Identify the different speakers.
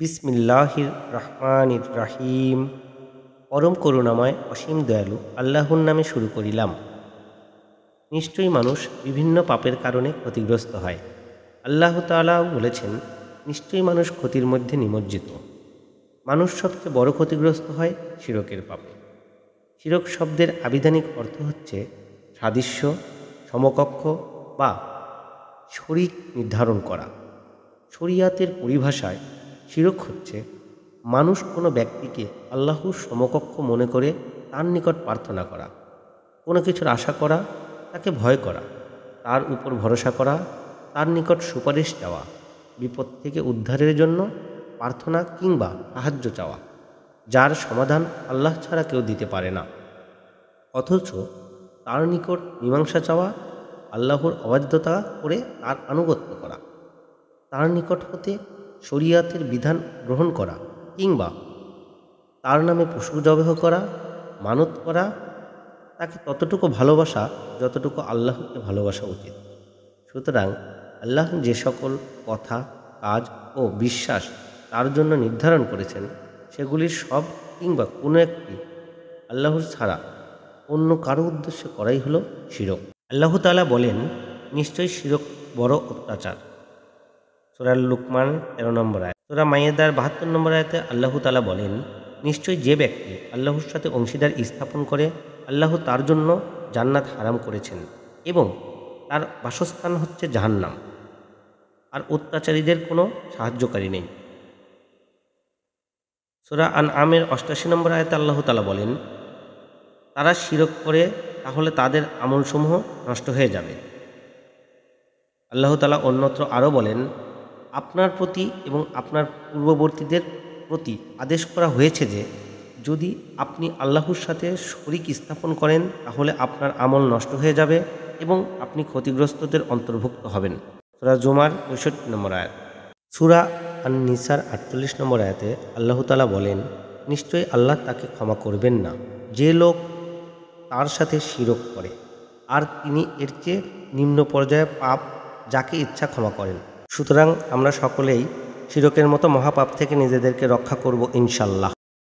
Speaker 1: বিসমিল্লাহির রহমানির রাহিম। পরম করুণাময় অসীম দয়ালু আল্লাহর নামে শুরু করিলাম। নিশ্চয়ই মানুষ বিভিন্ন পাপের কারণে ক্ষতিগ্রস্ত হয়। আল্লাহ তাআলা বলেছেন, নিশ্চয়ই মানুষ ক্ষতির মধ্যে নিমজ্জিত। মানুষ সবচেয়ে বড় ক্ষতিগ্রস্ত হয় শিরকের পাপে। শিরক শব্দের আবিধানিক অর্থ হচ্ছে সাদৃশ্য, সমকক্ষ বা শরীক নির্ধারণ করা। শরিয়াতের পরিভাষায় শিরক হচ্ছে মানুষ কোনো ব্যক্তিকে আল্লাহর সমকক্ষ মনে করে তার নিকট প্রার্থনা করা, কোনো কিছুর আশা করা, তাকে ভয় করা, তার উপর ভরসা করা, তার নিকট সুপারিশ চাওয়া, বিপদ থেকে উদ্ধারের জন্য প্রার্থনা কিংবা সাহায্য চাওয়া, যার সমাধান আল্লাহ ছাড়া কেউ দিতে পারে না। অথচ তার নিকট মীমাংসা চাওয়া, আল্লাহর অবাধ্যতা করে তার আনুগত্য করা, তার নিকট হতে শরিয়াতের বিধান গ্রহণ করা কিংবা তার নামে পশু জবেহ করা, মানত করা, তাকে ততটুকু ভালোবাসা যতটুকু আল্লাহকে ভালোবাসা উচিত। সুতরাং আল্লাহ যে সকল কথা, কাজ ও বিশ্বাস তার জন্য নির্ধারণ করেছেন, সেগুলির সব কিংবা কোনো একটি আল্লাহর ছাড়া অন্য কারো উদ্দেশ্যে করাই হলো শিরক। আল্লাহ তাআলা বলেন, নিশ্চয়ই শিরক বড় অত্যাচার। সূরা লুকমান 13 নম্বর আয়াত। সূরা মাইয়েদার 72 নম্বর আয়াতে আল্লাহ তাআলা বলেন, নিশ্চয়ই যে ব্যক্তি আল্লাহর সাথে অংশীদার স্থাপন করে, আল্লাহ তার জন্য জান্নাত হারাম করেছেন এবং তার বাসস্থান হচ্ছে জাহান্নাম, আর অত্যাচারীদের কোনো সাহায্যকারী নেই। সূরা আনআমের 88 নম্বর আয়াতে আল্লাহ তাআলা বলেন, তারা শিরক করে তাহলে তাদের আমলসমূহ নষ্ট হয়ে যাবে। আল্লাহ তাআলা অন্যত্র আরও বলেন, আপনার প্রতি এবং আপনার পূর্ববর্তীদের প্রতি আদেশ করা হয়েছে যে যদি আপনি আল্লাহর সাথে শরীক স্থাপন করেন তাহলে আপনার আমল নষ্ট হয়ে যাবে এবং আপনি ক্ষতিগ্রস্তদের অন্তর্ভুক্ত হবেন। সূরা জুমার 65 নম্বর আয়াত। সূরা আন-নিসার 48 নম্বর আয়াতে আল্লাহ তাআলা বলেন, নিশ্চয়ই আল্লাহ তাকে ক্ষমা করবেন না যে লোক তার সাথে শিরক করে, আর তিনি এর চেয়ে নিম্ন পর্যায়ে পাপ যাকে ইচ্ছা ক্ষমা করেন। সুতরাং আমরা সকলেই শিরকের মতো মহাপাপ থেকে নিজেদেরকে রক্ষা করব ইনশাল্লাহ।